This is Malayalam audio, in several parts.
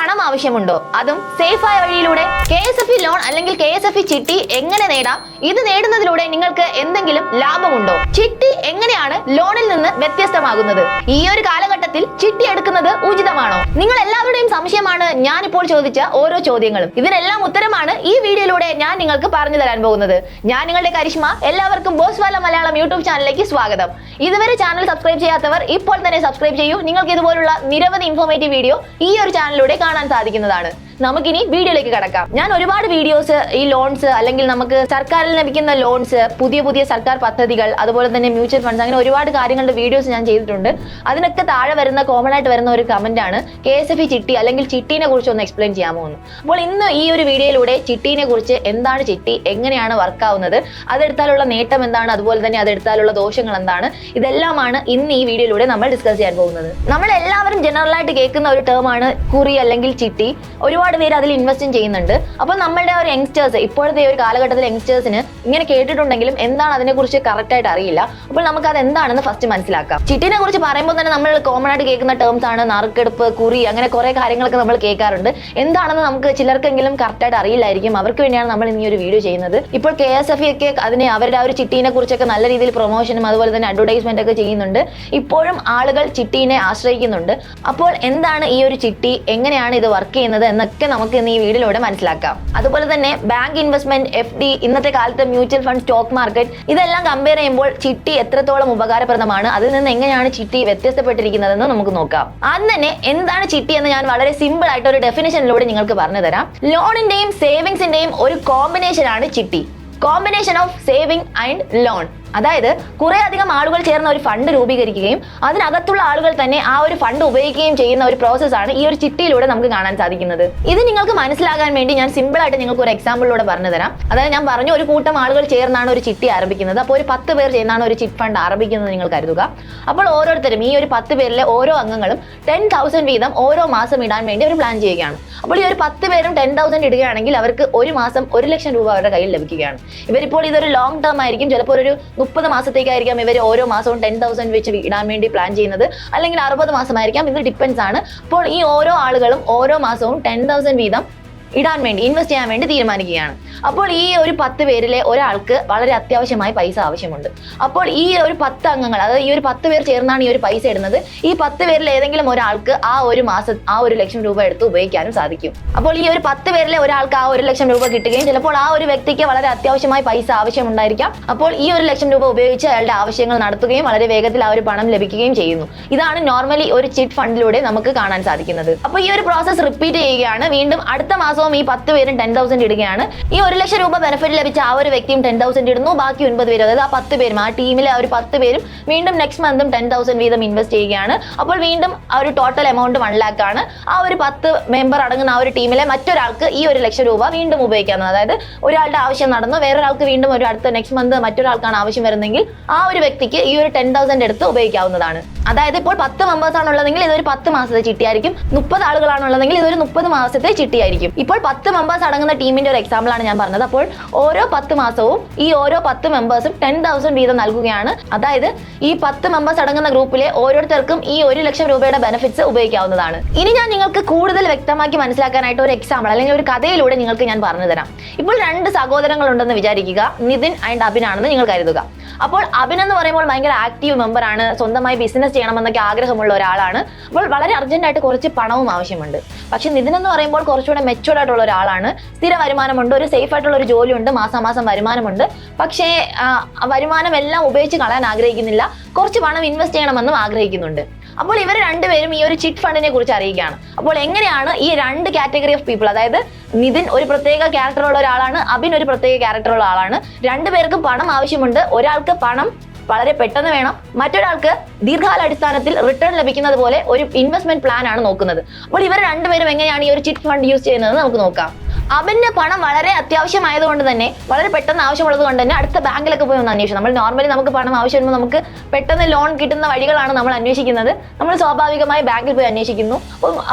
പണം ആവശ്യമുണ്ടോ? അതും സേഫായ വഴിയിലൂടെ. KSFE ലോൺ അല്ലെങ്കിൽ KSFE ചിട്ടി എങ്ങനെ നേടാം? ഇത് നേടുന്നതിലൂടെ നിങ്ങൾക്ക് എന്തെങ്കിലും ലാഭമുണ്ടോ? ചിട്ടി എങ്ങനെയാണ് ലോണിൽ നിന്ന് വ്യത്യസ്തമാകുന്നത്? ഈ ഒരു കാലഘട്ടത്തിൽ ചിട്ടി എടുക്കുന്നത് ഉചിതമാണോ? നിങ്ങൾ എല്ലാവരുടെയും സംശയമാണ് ഞാനിപ്പോൾ ചോദിച്ച ഓരോ ചോദ്യങ്ങളും. ഇതിനെല്ലാം ഉത്തരമാണ് ഈ വീഡിയോയിലൂടെ ഞാൻ നിങ്ങൾക്ക് പറഞ്ഞു തരാൻ പോകുന്നത്. ഞാൻ നിങ്ങളുടെ കരിഷ്മ. എല്ലാവർക്കും ബോസ്വാല മലയാളം യൂട്യൂബ് ചാനലിലേക്ക് സ്വാഗതം. ഇതുവരെ ചാനൽ സബ്സ്ക്രൈബ് ചെയ്യാത്തവർ ഇപ്പോൾ തന്നെ സബ്സ്ക്രൈബ് ചെയ്യൂ. നിങ്ങൾക്ക് ഇതുപോലുള്ള നിരവധി ഇൻഫോർമേറ്റീവ് വീഡിയോ ഈ ഒരു ചാനലിലൂടെ കാണാൻ സാധിക്കുന്നതാണ്. നമുക്കിനി വീഡിയോയിലേക്ക് കടക്കാം. ഞാൻ ഒരുപാട് വീഡിയോസ് ഈ ലോൺസ് അല്ലെങ്കിൽ നമുക്ക് സർക്കാരിൽ ലഭിക്കുന്ന ലോൺസ്, പുതിയ പുതിയ സർക്കാർ പദ്ധതികൾ, അതുപോലെ തന്നെ മ്യൂച്വൽ ഫണ്ട്സ്, അങ്ങനെ ഒരുപാട് കാര്യങ്ങളുടെ വീഡിയോസ് ഞാൻ ചെയ്തിട്ടുണ്ട്. അതിനൊക്കെ താഴെ വരുന്ന കോമൺ ആയിട്ട് വരുന്ന ഒരു കമന്റ് ആണ് KSFE ചിട്ടി അല്ലെങ്കിൽ ചിട്ടീനെ കുറിച്ച് ഒന്ന് എക്സ്പ്ലെയിൻ ചെയ്യാമോ എന്ന്. അപ്പോൾ ഇന്ന് ഈ ഒരു വീഡിയോയിലൂടെ ചിട്ടീനെ കുറിച്ച്, എന്താണ് ചിട്ടി, എങ്ങനെയാണ് വർക്ക് ആവുന്നത്, അതെടുത്താലുള്ള നേട്ടം എന്താണ്, അതുപോലെ തന്നെ അതെടുത്താലുള്ള ദോഷങ്ങൾ എന്താണ്, ഇതെല്ലാമാണ് ഇന്ന് ഈ വീഡിയോയിലൂടെ നമ്മൾ ഡിസ്കസ് ചെയ്യാൻ പോകുന്നത്. നമ്മൾ എല്ലാവരും ജനറൽ ആയിട്ട് കേൾക്കുന്ന ഒരു ടേം ആണ് കുറി അല്ലെങ്കിൽ ചിട്ടി. ഒരുപാട് പേര് അതിൽ ഇൻവെസ്റ്റും ചെയ്യുന്നുണ്ട്. അപ്പോൾ നമ്മളുടെ ഒരു യങ്സ്റ്റേഴ്സ്, ഇപ്പോഴത്തെ ഒരു കാലഘട്ടത്തിൽ യങ്സ്റ്റേഴ്സിന് ഇങ്ങനെ കേട്ടിട്ടുണ്ടെങ്കിലും എന്താണ് അതിനെക്കുറിച്ച് കറക്റ്റ് ആയിട്ട് അറിയില്ല. അപ്പോൾ നമുക്ക് അത് എന്താണെന്ന് ഫസ്റ്റ് മനസ്സിലാക്കാം. ചിട്ടിനെ കുറിച്ച് പറയുമ്പോൾ തന്നെ നമ്മൾ കോമൺ ആയിട്ട് കേൾക്കുന്ന ടേംസ് ആണ് നറുക്കെടുപ്പ്, കുറി, അങ്ങനെ കുറെ കാര്യങ്ങളൊക്കെ നമ്മൾ കേൾക്കാറുണ്ട്. എന്താണെന്ന് നമുക്ക് ചിലർക്കെങ്കിലും കറക്റ്റ് ആയിട്ട് അറിയില്ലായിരിക്കും. അവർക്ക് വേണ്ടിയാണ് നമ്മൾ ഇനി ഒരു വീഡിയോ ചെയ്യുന്നത്. ഇപ്പോൾ KSFE ഒക്കെ അതിനെ അവരുടെ ആ ഒരു ചിട്ടീനെ കുറിച്ചൊക്കെ നല്ല രീതിയിൽ പ്രൊമോഷനും അതുപോലെ തന്നെ അഡ്വർടൈസ്മെന്റ് ഒക്കെ ചെയ്യുന്നുണ്ട്. ഇപ്പോഴും ആളുകൾ ചിട്ടീനെ ആശ്രയിക്കുന്നുണ്ട്. അപ്പോൾ എന്താണ് ഈ ഒരു ചിട്ടി, എങ്ങനെയാണ് ഇത് വർക്ക് ചെയ്യുന്നത് എന്നൊക്കെ നമുക്ക് ഇന്ന് ഈ വീഡിയോയിലൂടെ മനസ്സിലാക്കാം. അതുപോലെ തന്നെ ബാങ്ക് ഇൻവെസ്റ്റ്മെന്റ്, FD, ഇന്നത്തെ കാലത്ത് മ്യൂച്വൽ ഫണ്ട്, സ്റ്റോക്ക് മാർക്കറ്റ്, ഇതെല്ലാം കമ്പയർ ചെയ്യുമ്പോൾ ചിട്ടി എത്രത്തോളം ഉപകാരപ്രദമാണ്, അതിൽ നിന്ന് എങ്ങനെയാണ് ചിട്ടി വ്യത്യസ്തപ്പെട്ടിരിക്കുന്നതെന്ന് നമുക്ക് നോക്കാം. ആദ്യം തന്നെ എന്താണ് ചിട്ടി എന്ന് ഞാൻ വളരെ സിമ്പിൾ ആയിട്ട് ഒരു ഡെഫിനിഷനിലൂടെ നിങ്ങൾക്ക് പറഞ്ഞു തരാം. ലോണിന്റെയും സേവിങ്സിന്റെയും ഒരു കോമ്പിനേഷൻ ആണ് ചിട്ടി. Combination of saving and lone. അതായത് കുറെ അധികം ആളുകൾ ചേർന്ന ഒരു ഫണ്ട് രൂപീകരിക്കുകയും അതിനകത്തുള്ള ആളുകൾ തന്നെ ആ ഒരു ഫണ്ട് ഉപയോഗിക്കുകയും ചെയ്യുന്ന ഒരു പ്രോസസ്സാണ് ഈ ഒരു ചിട്ടിയിലൂടെ നമുക്ക് കാണാൻ സാധിക്കുന്നത്. ഇത് നിങ്ങൾക്ക് മനസ്സിലാകാൻ വേണ്ടി ഞാൻ സിമ്പിൾ ആയിട്ട് നിങ്ങൾക്ക് ഒരു എക്സാമ്പിളിലൂടെ പറഞ്ഞു തരാം. അതായത് ഞാൻ പറഞ്ഞു, ഒരു കൂട്ടം ആളുകൾ ചേർന്നാണ് ഒരു ചിട്ടി ആരംഭിക്കുന്നത്. അപ്പോൾ ഒരു 10 പേർ ചേർന്നാണ് ഒരു ചിറ്റ് ഫണ്ട് ആരംഭിക്കുന്നത് നിങ്ങൾ കരുതുക. അപ്പോൾ ഓരോരുത്തരും, ഈ ഒരു 10 പേരിലെ ഓരോ അംഗങ്ങളും 10,000 വീതം ഓരോ മാസം ഇടാൻ വേണ്ടി അവർ പ്ലാൻ ചെയ്യുകയാണ്. അപ്പോൾ ഈ ഒരു 10 പേരും 10,000 ഇടുകയാണെങ്കിൽ അവർക്ക് ഒരു മാസം 1 ലക്ഷം രൂപ അവരുടെ കയ്യിൽ ലഭിക്കുകയാണ്. ഇവരിപ്പോൾ ഇതൊരു ലോങ് ടേം ആയിരിക്കും, ചിലപ്പോൾ ഒരു 30 മാസത്തേക്കായിരിക്കാം ഇവർ ഓരോ മാസവും 10,000 വെച്ച് ഇടാൻ വേണ്ടി പ്ലാൻ ചെയ്യുന്നത്, അല്ലെങ്കിൽ 60 മാസമായിരിക്കാം. ഇത് ഡിപ്പെൻസ് ആണ്. അപ്പോൾ ഈ ഓരോ ആളുകളും ഓരോ മാസവും 10,000 വീതം ഇടാൻ വേണ്ടി, ഇൻവെസ്റ്റ് ചെയ്യാൻ വേണ്ടി തീരുമാനിക്കുകയാണ്. അപ്പോൾ ഈ ഒരു 10 പേരിലെ ഒരാൾക്ക് വളരെ അത്യാവശ്യമായി പൈസ ആവശ്യമുണ്ട്. അപ്പോൾ ഈ ഒരു 10 അംഗങ്ങൾ, അതായത് ഈ ഒരു 10 പേർ ചേർന്നാണ് ഈ ഒരു പൈസ ഇടുന്നത്. ഈ 10 പേരിൽ ഏതെങ്കിലും ഒരാൾക്ക് ആ ഒരു മാസം ആ 1 ലക്ഷം രൂപ എടുത്ത് ഉപയോഗിക്കാനും സാധിക്കും. അപ്പോൾ ഈ ഒരു 10 പേരിലെ ഒരാൾക്ക് ആ 1 ലക്ഷം രൂപ കിട്ടുകയും ചിലപ്പോൾ ആ ഒരു വ്യക്തിക്ക് വളരെ അത്യാവശ്യമായി പൈസ ആവശ്യമുണ്ടായിരിക്കാം. അപ്പോൾ ഈ 1 ലക്ഷം രൂപ ഉപയോഗിച്ച് അയാളുടെ ആവശ്യങ്ങൾ നടത്തുകയും വളരെ വേഗത്തിൽ ആ ഒരു പണം ലഭിക്കുകയും ചെയ്യുന്നു. ഇതാണ് നോർമലി ഒരു ചിറ്റ് ഫണ്ടിലൂടെ നമുക്ക് കാണാൻ സാധിക്കുന്നത്. അപ്പോൾ ഈ ഒരു പ്രോസസ് റിപ്പീറ്റ് ചെയ്യുകയാണ്. വീണ്ടും അടുത്ത മാസം ഈ 10 പേരും 10,000 ഇടുകയാണ്. ഈ 1 ലക്ഷം രൂപ ബെനിഫിറ്റ് ലഭിച്ച ആ ഒരു വ്യക്തിയും 10,000 ഇടുന്നു. ബാക്കി 9 പേരും, അതായത് ആ 10 പേരും, ആ ടീമിലെ ആ ഒരു 10 പേരും വീണ്ടും നെക്സ്റ്റ് മന്തും 10,000 വീതം ഇൻവെസ്റ്റ് ചെയ്യുകയാണ്. അപ്പോൾ വീണ്ടും ആ ഒരു ടോട്ടൽ എമൗണ്ട് 1 lakh ആണ്. ആ ഒരു 10 മെമ്പർ അടങ്ങുന്ന ആ ഒരു ടീമിലെ മറ്റൊരാൾക്ക് ഈ 1 ലക്ഷം രൂപ വീണ്ടും ഉപയോഗിക്കാവുന്നത്. അതായത് ഒരാളുടെ ആവശ്യം നടന്നു, വേറൊരാൾക്ക് വീണ്ടും ഒരു അടുത്ത നെക്സ്റ്റ് മന്ത് മറ്റൊരാൾക്കാണ് ആവശ്യം വരുന്നെങ്കിൽ ആ ഒരു വ്യക്തിക്ക് ഈ ഒരു 10,000 എടുത്ത് ഉപയോഗിക്കാവുന്നതാണ്. അതായത് ഇപ്പോൾ 10 മെമ്പേഴ്സ് ആണുള്ളതെങ്കിൽ ഇതൊരു 10 മാസത്തെ ചിട്ടിയായിരിക്കും. 30 ആളുകളാണുള്ളതെങ്കിൽ ഇതൊരു 30 മാസത്തെ ചിട്ടിയായിരിക്കും. ഇപ്പോൾ 10 മെമ്പേഴ്സ് അടങ്ങുന്ന ടീമിന്റെ ഒരു എക്സാമ്പിൾ ആണ് ഞാൻ പറഞ്ഞത്. അപ്പോൾ ഓരോ 10 മാസവും ഈ ഓരോ 10 മെമ്പേഴ്സും 10,000 വീതം നൽകുകയാണ്. അതായത് ഈ 10 മെമ്പേഴ്സ് അടങ്ങുന്ന ഗ്രൂപ്പിലെ ഓരോരുത്തർക്കും ഈ 1 ലക്ഷം രൂപയുടെ ബെനിഫിറ്റ്സ് ഉപയോഗിക്കാവുന്നതാണ്. ഇനി ഞാൻ നിങ്ങൾക്ക് കൂടുതൽ വ്യക്തമാക്കി മനസ്സിലാക്കാനായിട്ട് ഒരു എക്സാമ്പിൾ അല്ലെങ്കിൽ ഒരു കഥയിലൂടെ നിങ്ങൾക്ക് ഞാൻ പറഞ്ഞു തരാം. ഇപ്പോൾ 2 സഹോദരങ്ങൾ ഉണ്ടെന്ന് വിചാരിക്കുക. നിതിൻ ആൻഡ് അഭിൻ ആണെന്ന് നിങ്ങൾ കരുതുക. അപ്പോൾ അഭിൻ എന്ന് പറയുമ്പോൾ ഭയങ്കര ആക്റ്റീവ് മെമ്പർ ആണ്, സ്വന്തമായി ബിസിനസ് ചെയ്യണമെന്നൊക്കെ ആഗ്രഹമുള്ള ഒരാളാണ്. അപ്പോൾ വളരെ അർജന്റായിട്ട് കുറച്ച് പണവും ആവശ്യമുണ്ട്. പക്ഷെ നിതിൻ എന്ന് പറയുമ്പോൾ കുറച്ചുകൂടെ മെച്ചുവർഡ് ആയിട്ടുള്ള ഒരാളാണ്. സ്ഥിര വരുമാനമുണ്ട്, ഒരു സേഫ് ആയിട്ടുള്ള ഒരു ജോലിയുണ്ട്, മാസാമാസം വരുമാനമുണ്ട്. പക്ഷേ വരുമാനം എല്ലാം ഉപയോഗിച്ച് കളയാൻ ആഗ്രഹിക്കുന്നില്ല, കുറച്ച് പണം ഇൻവെസ്റ്റ് ചെയ്യണമെന്നും ആഗ്രഹിക്കുന്നുണ്ട്. അപ്പോൾ ഇവർ രണ്ടുപേരും ഈ ഒരു ചിറ്റ് ഫണ്ടിനെ കുറിച്ച് അറിയുകയാണ്. അപ്പോൾ എങ്ങനെയാണ് ഈ 2 കാറ്റഗറി ഓഫ് പീപ്പിൾ, അതായത് നിതിൻ ഒരു പ്രത്യേക ക്യാരക്ടറുള്ള ഒരാളാണ്, അഭിൻ ഒരു പ്രത്യേക ക്യാരക്ടറുള്ള ആളാണ്. 2 പേർക്കും പണം ആവശ്യമുണ്ട്. ഒരാൾക്ക് പണം വളരെ പെട്ടെന്ന് വേണം, മറ്റൊരാൾക്ക് ദീർഘകാലാടിസ്ഥാനത്തിൽ റിട്ടേൺ ലഭിക്കുന്നത് പോലെ ഒരു ഇൻവെസ്റ്റ്മെന്റ് പ്ലാൻ ആണ് നോക്കുന്നത്. അപ്പോൾ ഇവർ രണ്ടുപേരും എങ്ങനെയാണ് ഈ ഒരു ചിറ്റ് ഫണ്ട് യൂസ് ചെയ്യുന്നത് നമുക്ക് നോക്കാം. അഭിന്റെ പണം വളരെ അത്യാവശ്യമായതുകൊണ്ട് തന്നെ, വളരെ പെട്ടെന്ന് ആവശ്യമുള്ളത് കൊണ്ട് തന്നെ അടുത്ത ബാങ്കിലൊക്കെ പോയി ഒന്ന് അന്വേഷിച്ചു. നമ്മൾ നോർമലി നമുക്ക് പണം ആവശ്യം വരുമ്പോൾ നമുക്ക് പെട്ടെന്ന് ലോൺ കിട്ടുന്ന വഴികളാണ് നമ്മൾ അന്വേഷിക്കുന്നത്. നമ്മൾ സ്വാഭാവികമായി ബാങ്കിൽ പോയി അന്വേഷിക്കുന്നു.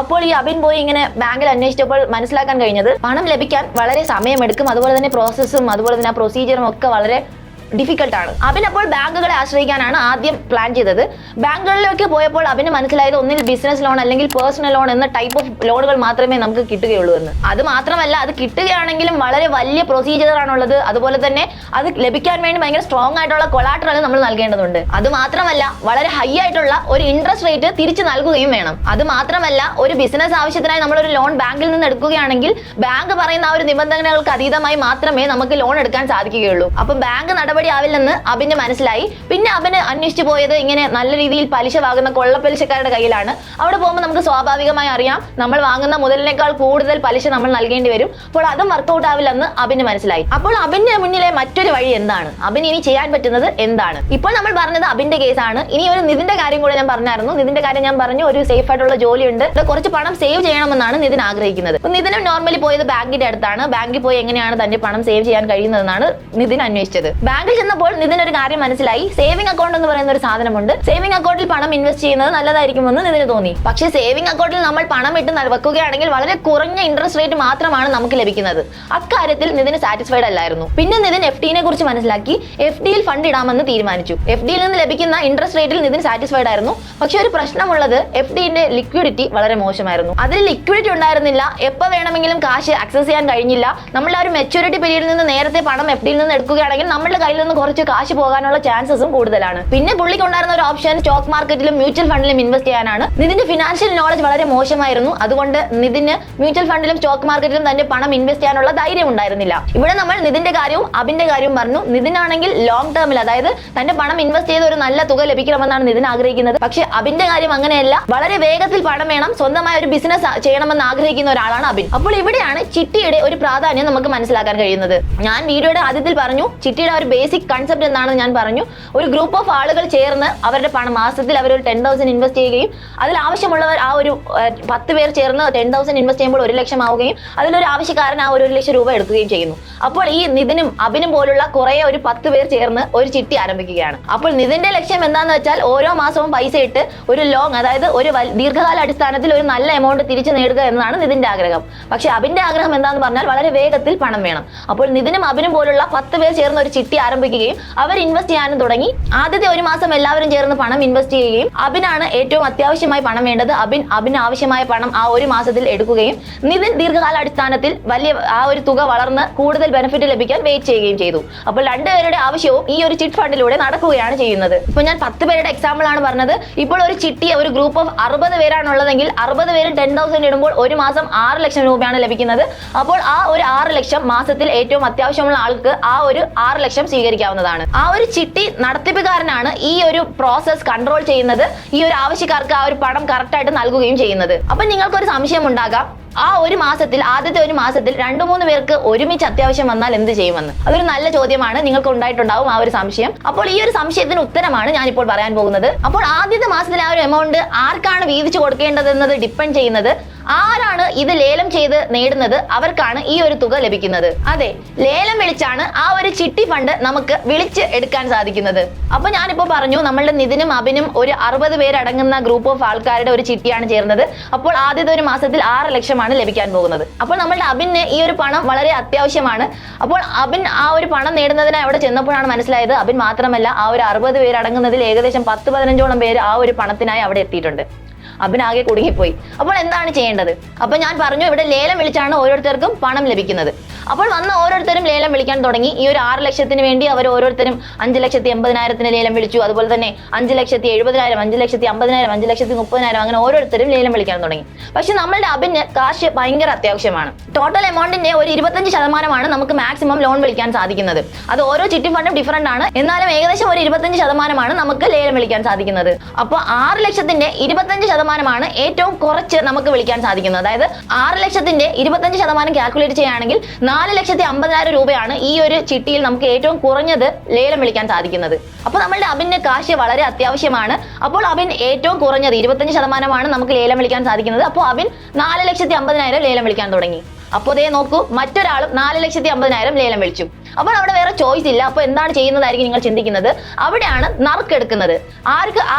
അപ്പോൾ ഈ അഭിൻ പോയി ഇങ്ങനെ ബാങ്കിൽ അന്വേഷിച്ചപ്പോൾ മനസ്സിലാക്കാൻ കഴിഞ്ഞത് പണം ലഭിക്കാൻ വളരെ സമയമെടുക്കും, അതുപോലെ തന്നെ പ്രോസസ്സും അതുപോലെ തന്നെ പ്രൊസീജിയറും ഒക്കെ വളരെ ഡിഫിക്കൽട്ട് ആണ്. അബിൻ അപ്പോൾ ബാങ്കുകളെ ആശ്രയിക്കാനാണ് ആദ്യം പ്ലാൻ ചെയ്തത്. ബാങ്കുകളിലേക്ക് പോയപ്പോൾ അബിന് മനസ്സിലായത് ഒന്നിൽ ബിസിനസ് ലോൺ അല്ലെങ്കിൽ പേഴ്സണൽ ലോൺ എന്ന ടൈപ്പ് ഓഫ് ലോണുകൾ മാത്രമേ നമുക്ക് കിട്ടുകയുള്ളൂ എന്ന്. അത് മാത്രമല്ല, അത് കിട്ടുകയാണെങ്കിലും വളരെ വലിയ പ്രൊസീജിയർ ആണുള്ളത്. അതുപോലെ തന്നെ അത് ലഭിക്കാൻ വേണ്ടി ഭയങ്കര സ്ട്രോങ് ആയിട്ടുള്ള കൊളാട്രൽ നമ്മൾ നൽകേണ്ടതുണ്ട്. അത് മാത്രമല്ല, വളരെ ഹൈ ആയിട്ടുള്ള ഒരു ഇൻട്രസ്റ്റ് റേറ്റ് തിരിച്ചു നൽകുകയും വേണം. അത് മാത്രമല്ല, ഒരു ബിസിനസ് ആവശ്യത്തിനായി നമ്മൾ ഒരു ലോൺ ബാങ്കിൽ നിന്ന് എടുക്കുകയാണെങ്കിൽ ബാങ്ക് പറയുന്ന ആ ഒരു നിബന്ധനകൾക്ക് അതീതമായി മാത്രമേ നമുക്ക് ലോൺ എടുക്കാൻ സാധിക്കുകയുള്ളൂ. അപ്പം ബാങ്ക് നടപടി ആവില്ലെന്ന് അബിന് മനസ്സിലായി. പിന്നെ അബിന് അന്വേഷിച്ചു പോയത് ഇങ്ങനെ നല്ല രീതിയിൽ പലിശ വാങ്ങുന്ന കൊള്ളപ്പലിശക്കാരുടെ കയ്യിലാണ്. അവിടെ പോകുമ്പോൾ നമുക്ക് സ്വാഭാവികമായി അറിയാം, നമ്മൾ വാങ്ങുന്ന മുതലിനേക്കാൾ കൂടുതൽ പലിശ നമ്മൾ നൽകേണ്ടി വരും. അപ്പോൾ അതും വർക്കൗട്ട് ആവില്ലെന്ന് അബിന് മനസ്സിലായി. അപ്പോൾ അബിന്റെ മുന്നിലെ മറ്റൊരു വഴി എന്താണ്? അബിന് ഇനി ചെയ്യാൻ പറ്റുന്നത് എന്താണ്? ഇപ്പോൾ നമ്മൾ പറഞ്ഞത് അബിന്റെ കേസാണ്. ഇനി ഒരു നിതിന്റെ കാര്യം കൂടെ ഞാൻ പറഞ്ഞായിരുന്നു. നിതിന്റെ കാര്യം ഞാൻ പറഞ്ഞു, ഒരു സേഫ് ആയിട്ടുള്ള ജോലിയുണ്ട്, കുറച്ച് പണം സേവ് ചെയ്യണമെന്നാണ് നിതിൻ ആഗ്രഹിക്കുന്നത്. നിതിനും നോർമലി പോയത് ബാങ്കിന്റെ അടുത്താണ്. ബാങ്കിൽ പോയി എങ്ങനെയാണ് തന്റെ പണം സേവ് ചെയ്യാൻ കഴിയുന്നതെന്നാണ് നിതിൻ അന്വേഷിച്ചത്. ബാങ്കിൽ ചെന്നപ്പോൾ നിതിന് ഒരു കാര്യം മനസ്സിലായി. സേവിംഗ് അക്കൗണ്ട് എന്ന് പറയുന്ന ഒരു സാധനമുണ്ട്. സേവിംഗ് അക്കൗണ്ടിൽ പണം ഇൻവെസ്റ്റ് ചെയ്യുന്നത് നല്ലതായിരിക്കുമെന്ന് നിതിന് തോന്നി. പക്ഷേ സേവിംഗ് അക്കൗണ്ടിൽ നമ്മൾ പണം ഇട്ട് വെക്കുകയാണെങ്കിൽ വളരെ കുറഞ്ഞ ഇൻട്രസ്റ്റ് റേറ്റ് മാത്രമാണ് നമുക്ക് ലഭിക്കുന്നത്. അക്കാര്യത്തിൽ നിതിന് സാറ്റിസ്ഫൈഡ് അല്ലായിരുന്നു. പിന്നെ നിതിൻ FD നെ കുറിച്ച് മനസ്സിലാക്കി FD-യിൽ ഫണ്ട് ഇടാമെന്ന് തീരുമാനിച്ചു. FD-യിൽ നിന്ന് ലഭിക്കുന്ന ഇൻട്രസ്റ്റ് റേറ്റിൽ നിതിൻ സാറ്റിസ്ഫൈഡ് ആയിരുന്നു. പക്ഷെ ഒരു പ്രശ്നമുള്ളത്, FD-ന്റെ ലിക്വിഡിറ്റി വളരെ മോശമായിരുന്നു. അതിൽ ലിക്വിഡിറ്റി ഉണ്ടായിരുന്നില്ല. എപ്പോൾ വേണമെങ്കിലും കാശ് ആക്സസ് ചെയ്യാൻ കഴിഞ്ഞില്ല. നമ്മൾ ആ ഒരു മെച്യൂരിറ്റി പീരീഡിൽ നിന്ന് നേരത്തെ പണം FD-യിൽ നിന്ന് എടുക്കുകയാണെങ്കിൽ നമ്മുടെ കയ്യിൽ നിന്ന് കുറച്ച് കാശ് പോകാനുള്ള ചാൻസസും കൂടുതലാണ്. പിന്നെ പുള്ളിക്ക് ഉണ്ടായിരുന്ന ഒരു ഓപ്ഷൻ സ്റ്റോക്ക് മാർക്കറ്റിലും മ്യൂച്വൽ ഫണ്ടിലും ഇൻവെസ്റ്റ് ചെയ്യാനാണ്. നിതിന്റെ ഫിനാൻഷ്യൽ നോളജ് വളരെ മോശമായിരുന്നു. അതുകൊണ്ട് നിതിന് മ്യൂച്വൽ ഫണ്ടിലും സ്റ്റോക്ക് മാർക്കറ്റിലും തന്റെ പണം ഇൻവെസ്റ്റ് ചെയ്യാനുള്ള ധൈര്യം ഉണ്ടായിരുന്നില്ല. ഇവിടെ നമ്മൾ നിതിന്റെ കാര്യവും അബിന്റെ കാര്യവും പറഞ്ഞു. നിതിനാണെങ്കിൽ ലോങ് ടേമിൽ, അതായത് തന്റെ പണം ഇൻവെസ്റ്റ് ചെയ്ത് ഒരു നല്ല തുക ലഭിക്കണമെന്നാണ് നിതിൻ ആഗ്രഹിക്കുന്നത്. പക്ഷേ അബിന്റെ കാര്യം അങ്ങനെയല്ല. വളരെ വേഗത്തിൽ പണം വേണം, സ്വന്തമായ ഒരു ബിസിനസ് ചെയ്യണമെന്ന് ആഗ്രഹിക്കുന്ന ഒരാളാണ് അബിൻ. അപ്പോൾ ഇവിടെയാണ് ചിട്ടിയുടെ ഒരു പ്രാധാന്യം നമുക്ക് മനസ്സിലാക്കാൻ കഴിയുന്നത്. ഞാൻ വീഡിയോയുടെ ആദ്യത്തിൽ പറഞ്ഞു, ചിട്ടിയുടെ ഒരു ബേസിക് കൺസെപ്റ്റ് എന്താണെന്ന് ഞാൻ പറഞ്ഞു. ഒരു ഗ്രൂപ്പ് ഓഫ് ആളുകൾ ചേർന്ന് അവരുടെ പണം മാസത്തിൽ അവർ ഒരു 10,000 ഇൻവെസ്റ്റ് ചെയ്യുകയും അതിൽ ആവശ്യമുള്ളവർ ആ ഒരു 10 പേർ ചേർന്ന് 10,000 ഇൻവെസ്റ്റ് ചെയ്യുമ്പോൾ 1 ലക്ഷം ആവുകയും അതിലൊരു ആവശ്യക്കാരൻ ആ 1 ലക്ഷം രൂപ എടുക്കുകയും ചെയ്യുന്നു. അപ്പോൾ ഈ നിതിനും അബിനും പോലുള്ള കുറെ ഒരു 10 പേർ ചേർന്ന് ഒരു ചിട്ടി ആരംഭിക്കുകയാണ്. അപ്പോൾ നിതിന്റെ ലക്ഷ്യം എന്താണെന്ന് വെച്ചാൽ ഓരോ മാസവും പൈസ ഇട്ട് ഒരു ലോങ്, അതായത് ഒരു ദീർഘകാല അടിസ്ഥാനത്തിൽ ഒരു നല്ല എമൗണ്ട് തിരിച്ചു നേടുക എന്നതാണ് നിതിന്റെ ആഗ്രഹം. പക്ഷെ അബിന്റെ ആഗ്രഹം എന്താണെന്ന് പറഞ്ഞാൽ വളരെ വേഗത്തിൽ പണം വേണം. അപ്പോൾ നിതിനും അബിനും പോലുള്ള 10 പേർ ചേർന്ന് ഒരു ചിട്ടി ആരംഭിക്കുകയും അവർ ഇൻവെസ്റ്റ് ചെയ്യാനും തുടങ്ങി. ആദ്യത്തെ ഒരു മാസം എല്ലാവരും ചേർന്ന് പണം ഇൻവെസ്റ്റ് ചെയ്യുകയും അബിനാണ് ഏറ്റവും അത്യാവശ്യമായി പണം വേണ്ടത്. അബിന് ആവശ്യമായ പണം ആ ഒരു മാസത്തിൽ എടുക്കുകയും നിതിൻ ദീർഘകാല അടിസ്ഥാനത്തിൽ വലിയ ആ ഒരു തുക വളർന്ന് കൂടുതൽ ബെനിഫിറ്റ് ലഭിക്കാൻ വെയിറ്റ് ചെയ്യുകയും ചെയ്തു. അപ്പോൾ രണ്ടുപേരുടെ ആവശ്യവും ഈ ഒരു ചിറ്റ് ഫണ്ടിലൂടെ നടക്കുകയാണ് ചെയ്യുന്നത്. ഇപ്പോൾ ഞാൻ 10 പേരുടെ എക്സാമ്പിൾ ആണ് പറഞ്ഞത്. ഇപ്പോൾ ഒരു ചിട്ടി, ഒരു ഗ്രൂപ്പ് ഓഫ് 60 പേരാണുള്ളതെങ്കിൽ 60 പേരും 10,000 ഇടുമ്പോൾ ഒരു മാസം 6 ലക്ഷം രൂപയാണ് ലഭിക്കുന്നത്. അപ്പോൾ ആ ഒരു 6 ലക്ഷം മാസത്തിൽ ഏറ്റവും അത്യാവശ്യമുള്ള ആൾക്ക് ആ ഒരു 6 ലക്ഷം സ്വീകരിക്കാവുന്നതാണ്. ആ ഒരു ചിട്ടി നടത്തിപ്പുകാരനാണ് ഈ ഒരു പ്രോസസ് കൺട്രോൾ ചെയ്യുന്നത്. ഈ ഒരു ആവശ്യക്കാർക്ക് ആ ഒരു പണം കറക്റ്റ് ആയിട്ട് നൽകുകയും ചെയ്യുന്നത്. അപ്പൊ നിങ്ങൾക്കൊരു സംശയം ഉണ്ടാകാം, ആ ഒരു മാസത്തിൽ, ആദ്യത്തെ ഒരു മാസത്തിൽ 2-3 പേർക്ക് ഒരുമിച്ച് അത്യാവശ്യം വന്നാൽ എന്ത് ചെയ്യുമെന്ന്. അതൊരു നല്ല ചോദ്യമാണ്. നിങ്ങൾക്ക് ഉണ്ടായിട്ടുണ്ടാവും ആ ഒരു സംശയം. അപ്പോൾ ഈ ഒരു സംശയത്തിന് ഉത്തരമാണ് ഞാൻ ഇപ്പോൾ പറയാൻ പോകുന്നത്. അപ്പോൾ ആദ്യത്തെ മാസത്തിൽ ആ ഒരു എമൗണ്ട് ആർക്കാണ് വീതിച്ചു കൊടുക്കേണ്ടതെന്നത് ഡിപ്പെൻഡ് ചെയ്യുന്നത്. ആരാണ് ഇത് ലേലം ചെയ്ത് നേടുന്നത് അവർക്കാണ് ഈ ഒരു തുക ലഭിക്കുന്നത്. അതെ, ലേലം വിളിച്ചാണ് ആ ഒരു ചിട്ടി ഫണ്ട് നമുക്ക് വിളിച്ച് എടുക്കാൻ സാധിക്കുന്നത്. അപ്പൊ ഞാനിപ്പോ പറഞ്ഞു, നമ്മളുടെ നിതിനും അബിനും ഒരു 60 പേരടങ്ങുന്ന ഗ്രൂപ്പ് ഓഫ് ആൾക്കാരുടെ ഒരു ചിട്ടിയാണ് ചേർന്നത്. അപ്പോൾ ആദ്യത്തെ ഒരു മാസത്തിൽ 6 ലക്ഷമാണ് ലഭിക്കാൻ പോകുന്നത്. അപ്പോൾ നമ്മളുടെ അബിന് ഈ ഒരു പണം വളരെ അത്യാവശ്യമാണ്. അപ്പോൾ അബിൻ ആ ഒരു പണം നേടുന്നതിനായി അവിടെ ചെന്നപ്പോഴാണ് മനസ്സിലായത്, അബിൻ മാത്രമല്ല ആ ഒരു 60 പേരടങ്ങുന്നതിൽ ഏകദേശം 10-15ഓളം പേര് ആ ഒരു പണത്തിനായി അവിടെ എത്തിയിട്ടുണ്ട്. അബിനാകെ കുടുങ്ങിപ്പോയി. അപ്പോൾ എന്താണ് ചെയ്യേണ്ടത്? അപ്പോൾ ഞാൻ പറഞ്ഞു, ഇവിടെ ലേലം വിളിച്ചാണ് ഓരോരുത്തർക്കും പണം ലഭിക്കുന്നത്. അപ്പോൾ വന്ന ഓരോരുത്തരും ലേലം വിളിക്കാൻ തുടങ്ങി. ഈ ഒരു 6 ലക്ഷത്തിന് വേണ്ടി അവർ ഓരോരുത്തരും 5,80,000 ലേലം വിളിച്ചു. അതുപോലെ തന്നെ 5,70,000, 5,50,000, 5,30,000 അങ്ങനെ ഓരോരുത്തരും ലേലം വിളിക്കാൻ തുടങ്ങി. പക്ഷെ നമ്മളുടെ അബിന് കാശ് ഭയങ്കര അത്യാവശ്യമാണ്. ടോട്ടൽ എമൗണ്ടിന്റെ ഒരു 25% നമുക്ക് മാക്സിമം ലോൺ വിളിക്കാൻ സാധിക്കുന്നത്. അത് ഓരോ ചിട്ടി ഫണ്ടും ഡിഫറന്റ് ആണ്. എന്നാലും ഏകദേശം ഒരു 25% നമുക്ക് ലേലം വിളിക്കാൻ സാധിക്കുന്നത്. അപ്പോൾ 6 ലക്ഷത്തിന്റെ 25% ഏറ്റവും കുറച്ച് നമുക്ക് വിളിക്കാൻ സാധിക്കുന്നത്. അതായത് 6 ലക്ഷത്തിന്റെ 25% കാൽക്കുലേറ്റ് ചെയ്യുകയാണെങ്കിൽ 4,50,000 രൂപയാണ് ഈ ഒരു ചിട്ടിയിൽ നമുക്ക് ഏറ്റവും കുറഞ്ഞത് ലേലം വിളിക്കാൻ സാധിക്കുന്നത്. അപ്പോൾ നമ്മളുടെ അബിന് കാശ് വളരെ അത്യാവശ്യമാണ്. അപ്പോൾ അബിൻ ഏറ്റവും കുറഞ്ഞത് 25% നമുക്ക് ലേലം വിളിക്കാൻ സാധിക്കുന്നത്. അപ്പോൾ അബിൻ 4,50,000 ലേലം വിളിക്കാൻ തുടങ്ങി. അപ്പോൾ അതേ നോക്കൂ, മറ്റൊരാളും 4,50,000 ലേലം വിളിച്ചു. അപ്പോൾ അവിടെ വേറെ ചോയ്സ് ഇല്ല. അപ്പോൾ എന്താണ് ചെയ്യുന്നതായിരിക്കും നിങ്ങൾ ചിന്തിക്കുന്നത്? അവിടെയാണ് നറുക്കെടുക്കുന്നത്.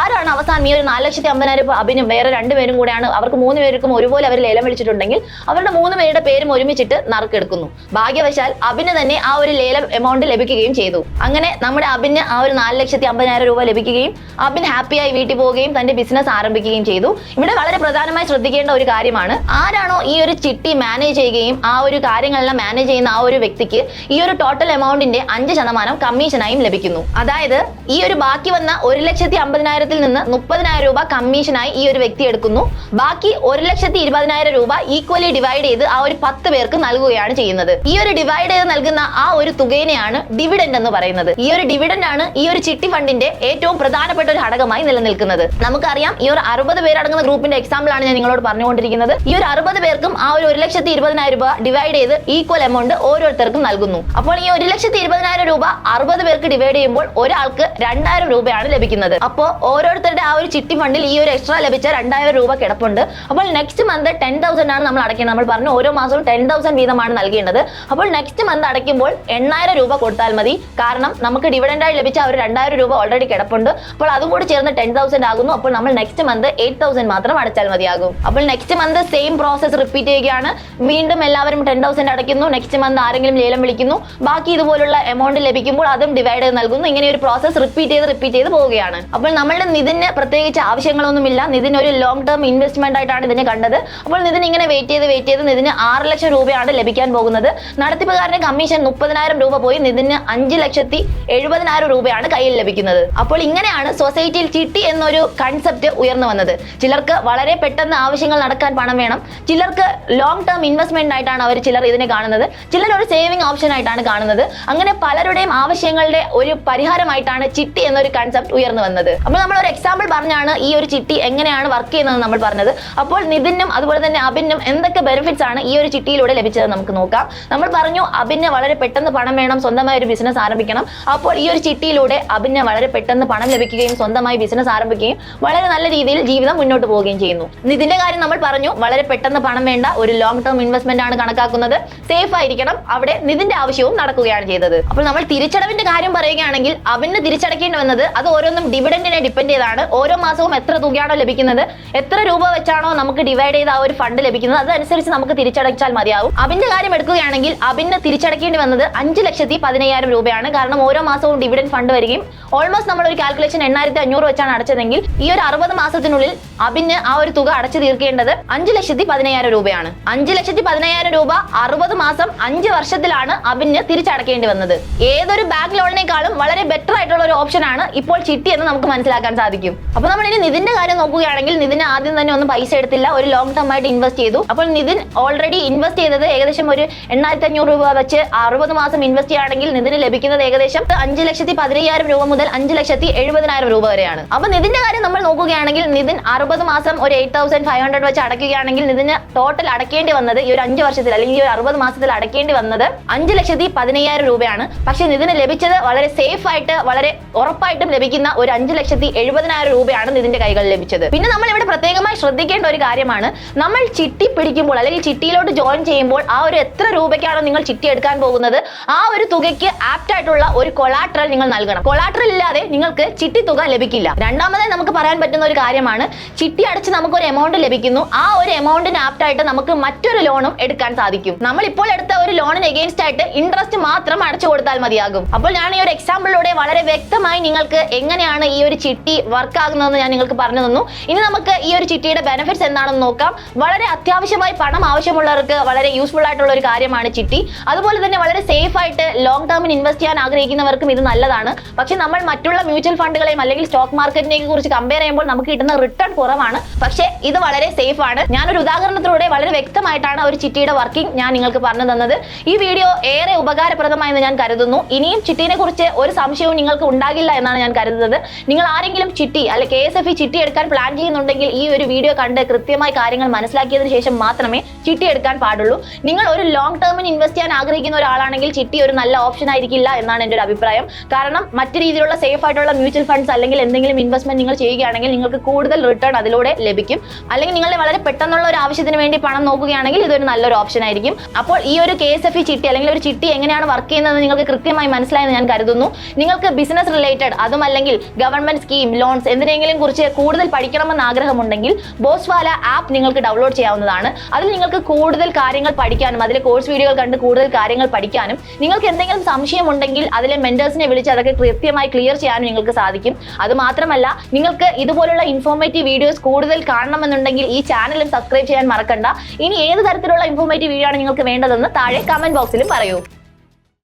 ആരാണ് അവസാനം ഈ ഒരു 4,50,000 രൂപ അഭിനും വേറെ 2 പേരും കൂടെയാണ്, അവർക്ക് 3 പേർക്കും ഒരുപോലെ അവർ ലേലം വിളിച്ചിട്ടുണ്ടെങ്കിൽ അവരുടെ 3 പേരുടെ പേരും ഒരുമിച്ചിട്ട് നറുക്കെടുക്കുന്നു. ഭാഗ്യവശാൽ അഭിന് തന്നെ ആ ഒരു ലേലം എമൗണ്ട് ലഭിക്കുകയും ചെയ്തു. അങ്ങനെ നമ്മുടെ അഭിന് ആ ഒരു 4,50,000 രൂപ ലഭിക്കുകയും അഭിൻ ഹാപ്പിയായി വീട്ടിൽ പോവുകയും തന്റെ ബിസിനസ് ആരംഭിക്കുകയും ചെയ്തു. ഇവിടെ വളരെ പ്രധാനമായി ശ്രദ്ധിക്കേണ്ട ഒരു കാര്യമാണ്, ആരാണോ ഈ ഒരു ചിട്ടി മാനേജ് ചെയ്യുകയും ആ ഒരു കാര്യങ്ങളെല്ലാം മാനേജ് ചെയ്യുന്ന ആ ഒരു വ്യക്തിക്ക് ഈ ഒരു ടോട്ടൽ എമൗണ്ടിന്റെ 5% കമ്മീഷനായും ലഭിക്കുന്നു. അതായത് ഈ ഒരു ബാക്കി വന്ന 1,50,000 നിന്ന് 30,000 രൂപ കമ്മീഷനായി ഈ ഒരു വ്യക്തി എടുക്കുന്നു. ബാക്കി 1,20,000 രൂപ ഈക്വലി ഡിവൈഡ് ചെയ്ത് ആ ഒരു 10 പേർക്ക് നൽകുകയാണ് ചെയ്യുന്നത്. ഈ ഒരു ഡിവൈഡ് ചെയ്ത് നൽകുന്ന ആ ഒരു തുകയെയാണ് ഡിവിഡൻഡ് എന്ന് പറയുന്നത്. ഈ ഒരു ഡിവിഡൻഡ് ആണ് ഈ ഒരു ചിട്ടി ഫണ്ടിന്റെ ഏറ്റവും പ്രധാനപ്പെട്ട ഒരു ഘടകമായി നിലനിൽക്കുന്നത്. നമുക്കറിയാം, ഈ ഒരു 60 പേരടങ്ങുന്ന ഗ്രൂപ്പിന്റെ എക്സാമ്പിൾ ആണ് ഞാൻ നിങ്ങളോട് പറഞ്ഞുകൊണ്ടിരിക്കുന്നത്. ഈ ഒരു 60 പേർക്കും ആ ഒരു 1,20,000 രൂപ ഡിവൈഡ് ചെയ്ത് ഈക്വൽ എമൗണ്ട് ഓരോരുത്തർക്കും നൽകുന്നു. അപ്പോൾ ഈ 1,20,000 രൂപ 60 പേർക്ക് ഡിവൈഡ് ചെയ്യുമ്പോൾ ഒരാൾക്ക് 2,000 രൂപയാണ് ലഭിക്കുന്നത്. അപ്പോൾ ഓരോരുത്തരുടെ ആ ഒരു ചിട്ടി ഫണ്ടിൽ ഈ ഒരു എക്സ്ട്രാ ലഭിച്ച 2,000 രൂപ കിടപ്പുണ്ട്. അപ്പോൾ നെക്സ്റ്റ് മന്ത് 10,000 ആണ് നമ്മൾ അടയ്ക്കുന്നത്. നമ്മൾ പറഞ്ഞു ഓരോ മാസവും 10,000 വീതമാണ് നൽകേണ്ടത്. അപ്പോൾ നെക്സ്റ്റ് മന്ത് അടയ്ക്കുമ്പോൾ 8,000 രൂപ കൊടുത്താൽ മതി. കാരണം നമുക്ക് ഡിവിഡൻഡായി ലഭിച്ച ഒരു 2,000 രൂപ ഓൾറെഡി കിടപ്പുണ്ട്. അപ്പോൾ അതും കൂടി ചേർന്ന് 10,000 ആകുന്നു. അപ്പോൾ നമ്മൾ നെക്സ്റ്റ് മന്ത് 8,000 മാത്രം അടച്ചാൽ മതിയാകും. അപ്പോൾ next month same process repeat ചെയ്യുകയാണ്. വീണ്ടും എല്ലാവരും 10,000 അടയ്ക്കുന്നു. നെക്സ്റ്റ് മന്ത് ആരെങ്കിലും ലേലം വിളിക്കുന്നു. ബാക്കി ഇതുപോലുള്ള എമൗണ്ട് ലഭിക്കുമ്പോൾ അതും ഡിവൈഡ് ചെയ്ത് നൽകുന്നു. ഇങ്ങനെ ഒരു പ്രോസസ് റിപ്പീറ്റ് ചെയ്ത് പോവുകയാണ്. അപ്പോൾ നമ്മളുടെ നിതിന് പ്രത്യേകിച്ച് ആവശ്യങ്ങളൊന്നുമില്ല. നിതിന് ഒരു ലോങ് ടേം ഇൻവെസ്റ്റ്മെന്റ് ആയിട്ടാണ് ഇതിനെ കണ്ടത്. അപ്പോൾ നിതിന് ഇങ്ങനെ വെയിറ്റ് ചെയ്ത് നിതിന് 6 ലക്ഷം രൂപയാണ് ലഭിക്കാൻ പോകുന്നത്. നടത്തിപ്പുകാരന്റെ കമ്മീഷൻ 30,000 രൂപ പോയി നിതിന് 5,70,000 രൂപയാണ് കയ്യിൽ ലഭിക്കുന്നത്. അപ്പോൾ ഇങ്ങനെയാണ് സൊസൈറ്റിയിൽ ചിട്ടി എന്നൊരു കൺസെപ്റ്റ് ഉയർന്നു വന്നത്. ചിലർക്ക് വളരെ പെട്ടെന്ന് ആവശ്യങ്ങൾ നടക്കാൻ പണം വേണം, ചിലർക്ക് ലോങ് ടേം ഇൻവെസ്റ്റ്മെന്റ് ആയിട്ടാണ് ചിലർ ഇതിനെ കാണുന്നത്, ചിലർ ഒരു സേവിംഗ് ഓപ്ഷൻ ആയിട്ടാണ് കാണുന്നത്. അങ്ങനെ പലരുടെയും ആവശ്യങ്ങളുടെ ഒരു പരിഹാരമായിട്ടാണ് ചിട്ടി എന്നൊരു കൺസെപ്റ്റ് ഉയർന്നു വന്നത്. അപ്പോൾ നമ്മൾ ഒരു എക്സാമ്പിൾ പറഞ്ഞാണ് ഈ ഒരു ചിട്ടി എങ്ങനെയാണ് വർക്ക് ചെയ്യുന്നത് നമ്മൾ പറഞ്ഞത്. അപ്പോൾ നിതിനും അതുപോലെ തന്നെ അഭിനും എന്തൊക്കെ ബെനിഫിറ്റ്സ് ആണ് ഈ ഒരു ചിട്ടിയിലൂടെ ലഭിച്ചത് നമുക്ക് നോക്കാം. നമ്മൾ പറഞ്ഞു അഭിന് വളരെ പെട്ടെന്ന് പണം വേണം, സ്വന്തമായി ഒരു ബിസിനസ് ആരംഭിക്കണം. അപ്പോൾ ഈ ഒരു ചിട്ടിയിലൂടെ അഭിന് വളരെ പെട്ടെന്ന് പണം ലഭിക്കുകയും സ്വന്തമായി ബിസിനസ് ആരംഭിക്കുകയും വളരെ നല്ല രീതിയിൽ ജീവിതം മുന്നോട്ട് പോവുകയും ചെയ്യുന്നു. നിതിന്റെ കാര്യം നമ്മൾ പറഞ്ഞു, വളരെ പെട്ടെന്ന് പണം വേണ്ട, ഒരു ലോങ് ടേം ഇൻവെസ്റ്റ്മെന്റ് ആണ് കണക്കാക്കുന്നത്, സേഫ് ആയിരിക്കണം. അവിടെ നിതിന്റെ ആവശ്യവും നടക്കുകയാണ് ചെയ്തത്. അപ്പോൾ നമ്മൾ തിരിച്ചടവിന്റെ കാര്യം പറയുകയാണെങ്കിൽ അഭിന് തിരിച്ചടക്കേണ്ടി വന്നത് അത് ഓരോന്നും ഡിവിഡൻഡിനെ ഡിപ്പെൻഡ് ചെയ്താണ്. ഓരോ മാസവും എത്ര തുകയാണോ ലഭിക്കുന്നത്, എത്ര രൂപ വെച്ചാണോ നമുക്ക് ഡിവൈഡ് ചെയ്ത ആ ഒരു ഫണ്ട് ലഭിക്കുന്നത്, അതനുസരിച്ച് നമുക്ക് തിരിച്ചടച്ചാൽ മതിയാവും. അഭിന്റെ കാര്യം എടുക്കുകയാണെങ്കിൽ അഭിന് തിരിച്ചടക്കേണ്ടി വന്നത് 5,10,000 രൂപയാണ്. കാരണം ഓരോ മാസവും ഡിവിഡൻഡ് ഫണ്ട് വരികയും ഓൾമോസ്റ്റ് നമ്മൾ ഒരു കാൽക്കുലേഷൻ 8,500 വെച്ചാണ് അടച്ചതെങ്കിൽ ഈ ഒരു 60 മാസത്തിനുള്ളിൽ അഭിന് ആ ഒരു തുക അടച്ചു തീർക്കേണ്ടത് 5,10,000 രൂപയാണ്. 5,10,000 രൂപ 60 മാസം 5 വർഷത്തിലാണ് അഭിന് തിരിച്ചടക്കേണ്ടി വന്നത്. ഏതൊരു ബാങ്ക് ലോണിനേക്കാളും വളരെ ബെറ്റർ ആയിട്ടുള്ള ഒരു ഓപ്ഷൻ ആണ് ഇപ്പോൾ ചിട്ടി എന്ന് നമുക്ക് മനസ്സിലാക്കാൻ സാധിക്കും. അപ്പോൾ നമ്മൾ ഇനി നിതിന്റെ കാര്യം നോക്കുകയാണെങ്കിൽ നിതിന് ആദ്യം തന്നെ ഒന്നും പൈസ എടുത്തില്ല, ഒരു ലോങ് ടേം ആയിട്ട് ഇൻവെസ്റ്റ് ചെയ്തു. അപ്പോൾ നിതിൻ ഓൾറെഡി ഇൻവെസ്റ്റ് ചെയ്തത് ഏകദേശം ഒരു 8,500 രൂപ വെച്ച് 60 മാസം ഇൻവെസ്റ്റ് ചെയ്യുകയാണെങ്കിൽ നിതിന് ലഭിക്കുന്നത് ഏകദേശം 5,10,000 രൂപ മുതൽ 5,70,000 രൂപ വരെയാണ്. അപ്പോൾ നിതിന്റെ കാര്യം നമ്മൾ നോക്കുകയാണെങ്കിൽ നിതിൻ 60 മാസം ഒരു 8,500 വെച്ച് അടയ്ക്കുകയാണെങ്കിൽ നിതിന് ടോട്ടൽ അടയ്ക്കേണ്ടി വന്നത് ഈ ഒരു 5 വർഷത്തിൽ അല്ലെങ്കിൽ ഈ ഒരു 60 മാസത്തിൽ അടയ്ക്കേണ്ടി വന്നത് 5,10,000 രൂപയാണ്. പക്ഷെ നിതിന് ലഭിച്ചത് വളരെ സേഫ് ആയിട്ട് വളരെ ഉറപ്പായിട്ടും ലഭിക്കുന്ന ഒരു 5,70,000 രൂപയാണ് നിതിന്റെ കൈകളിൽ ലഭിച്ചത്. പിന്നെ നമ്മൾ ഇവിടെ പ്രത്യേകമായി ശ്രദ്ധിക്കേണ്ട ഒരു കാര്യമാണ്, നമ്മൾ ചിട്ടി പിടിക്കുമ്പോൾ അല്ലെങ്കിൽ ചിട്ടിയിലോട്ട് ജോയിൻ ചെയ്യുമ്പോൾ ആ ഒരു എത്ര രൂപയ്ക്കാണോ നിങ്ങൾ ചിട്ടി എടുക്കാൻ പോകുന്നത് ആ ഒരു തുകയ്ക്ക് ആപ്റ്റ് ആയിട്ടുള്ള ഒരു കൊളാട്രൽ നിങ്ങൾ നൽകണം. കൊളാട്രൽ ഇല്ലാതെ നിങ്ങൾക്ക് ചിട്ടി തുക ലഭിക്കില്ല. രണ്ടാമതായി നമുക്ക് പറയാൻ പറ്റുന്ന ഒരു കാര്യമാണ്, ചിട്ടി അടച്ച് നമുക്ക് ഒരു എമൗണ്ട് ലഭിക്കുന്നു, ആ ഒരു എമൗണ്ടിന് ആപ്റ്റ് ആയിട്ട് നമുക്ക് മറ്റൊരു ലോണും എടുക്കാൻ സാധിക്കും. നമ്മൾ ഇപ്പോൾ എടുത്ത ഒരു ലോണിന് എഗെയിൻസ്റ്റ് ആയിട്ട് ഇൻട്രസ്റ്റ് മാത്രം അടച്ചു കൊടുത്താൽ മതിയാകും. അപ്പോൾ ഞാൻ ഈ ഒരു എക്സാമ്പിളിലൂടെ വളരെ വ്യക്തമായി നിങ്ങൾക്ക് എങ്ങനെയാണ് ഈ ഒരു ചിട്ടി വർക്ക് ആകുന്നതെന്ന് ഞാൻ നിങ്ങൾക്ക് പറഞ്ഞു തന്നു. ഇനി നമുക്ക് ഈ ഒരു ചിട്ടിയുടെ ബെനിഫിറ്റ്സ് എന്താണെന്ന് നോക്കാം. വളരെ അത്യാവശ്യമായി പണം ആവശ്യമുള്ളവർക്ക് വളരെ യൂസ്ഫുൾ ആയിട്ടുള്ള ഒരു കാര്യമാണ് ചിട്ടി. അതുപോലെ തന്നെ വളരെ സേഫ് ആയിട്ട് ലോങ് ടേമിന് ഇൻവെസ്റ്റ് ചെയ്യാൻ ആഗ്രഹിക്കുന്നവർക്കും ഇത് നല്ലതാണ്. പക്ഷെ നമ്മൾ മറ്റുള്ള മ്യൂച്വൽ ഫണ്ടുകളെയും അല്ലെങ്കിൽ സ്റ്റോക്ക് മാർക്കറ്റിനെയും കുറിച്ച് കമ്പയർ ചെയ്യുമ്പോൾ നമുക്ക് കിട്ടുന്ന റിട്ടേൺ കുറവാണ്. പക്ഷേ ഇത് വളരെ സേഫ് ആണ്. ഞാനൊരു ഉദാഹരണത്തിലൂടെ വളരെ വ്യക്തമായിട്ടാണ് ഒരു ചിട്ടിയുടെ വർക്കിംഗ് ഞാൻ നിങ്ങൾക്ക് പറഞ്ഞു തന്നത്. ഈ വീഡിയോ ഏറെ ഉപകാരപ്രദമായെന്ന് ഞാൻ കരുതുന്നു. ഇനിയും ചിട്ടിനെ കുറിച്ച് ഒരു സംശയവും നിങ്ങൾക്ക് ഉണ്ടാകില്ല എന്നാണ് ഞാൻ കരുതുന്നത്. നിങ്ങൾ ആരെങ്കിലും ചിട്ടി അല്ലെങ്കിൽ KSFE ചിട്ടി എടുക്കാൻ പ്ലാൻ ചെയ്യുന്നുണ്ടെങ്കിൽ ഈ ഒരു വീഡിയോ കണ്ട് കൃത്യമായി കാര്യങ്ങൾ മനസ്സിലാക്കിയതിനു ശേഷം മാത്രമേ ചിട്ടി എടുക്കാൻ പാടുള്ളൂ. നിങ്ങൾ ഒരു ലോങ് ടേമിന് ഇൻവെസ്റ്റ് ചെയ്യാൻ ആഗ്രഹിക്കുന്ന ഒരാളാണെങ്കിൽ ചിട്ടി ഒരു നല്ല ഓപ്ഷൻ ആയിരിക്കില്ല എന്നാണ് എൻ്റെ ഒരു അഭിപ്രായം. കാരണം മറ്റു രീതിയിലുള്ള സേഫ് ആയിട്ടുള്ള മ്യൂച്വൽ ഫണ്ട്സ് അല്ലെങ്കിൽ എന്തെങ്കിലും ഇൻവെസ്റ്റ്മെന്റ് നിങ്ങൾ ചെയ്യുകയാണെങ്കിൽ നിങ്ങൾക്ക് കൂടുതൽ റിട്ടേൺ അതിലൂടെ ലഭിക്കും. അല്ലെങ്കിൽ നിങ്ങളുടെ വളരെ പെട്ടെന്നുള്ള ഒരു ആവശ്യത്തിന് വേണ്ടി പണം നോക്കുകയാണെങ്കിൽ ഇതൊരു നല്ല നല്ലൊരു ഓപ്ഷൻ ആയിരിക്കും. അപ്പോൾ ഈ ഒരു KSFE ചിട്ടി അല്ലെങ്കിൽ ഒരു ചിട്ടി എങ്ങനെയാണ് വർക്ക് ചെയ്യുന്നത് നിങ്ങൾക്ക് കൃത്യമായി മനസ്സിലായെന്ന് ഞാൻ കരുതുന്നു. നിങ്ങൾക്ക് ബിസിനസ് റിലേറ്റഡ് അതും അല്ലെങ്കിൽ ഗവൺമെന്റ് സ്കീം, ലോൺസ് എന്തിനെങ്കിലും കുറിച്ച് കൂടുതൽ പഠിക്കണമെന്ന് ആഗ്രഹമുണ്ടെങ്കിൽ ബോസ്വാല ആപ്പ് നിങ്ങൾക്ക് ഡൗൺലോഡ് ചെയ്യാവുന്നതാണ്. അതിൽ നിങ്ങൾക്ക് കൂടുതൽ കാര്യങ്ങൾ പഠിക്കാനും അതിലെ കോഴ്സ് വീഡിയോകൾ കണ്ട് കൂടുതൽ കാര്യങ്ങൾ പഠിക്കാനും നിങ്ങൾക്ക് എന്തെങ്കിലും സംശയം ഉണ്ടെങ്കിൽ അതിലെ മെന്റേഴ്സിനെ വിളിച്ച് അതൊക്കെ കൃത്യമായി ക്ലിയർ ചെയ്യാനും നിങ്ങൾക്ക് സാധിക്കും. അത് മാത്രമല്ല, നിങ്ങൾക്ക് ഇതുപോലുള്ള ഇൻഫോർമേറ്റീവ് വീഡിയോസ് കൂടുതൽ കാണണമെന്നുണ്ടെങ്കിൽ ഈ ചാനലും സബ്സ്ക്രൈബ് ചെയ്യാൻ മറക്കണ്ട. ഇനി ഏത് തരത്തിലുള്ള ഇൻഫോർമേറ്റീവ് വീഡിയോ ആണ് നിങ്ങൾക്ക് വേണ്ടതെന്ന് താഴെ കമന്റ് ബോക്സിലും പറയൂ.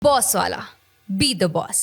Bosswala. Be the boss.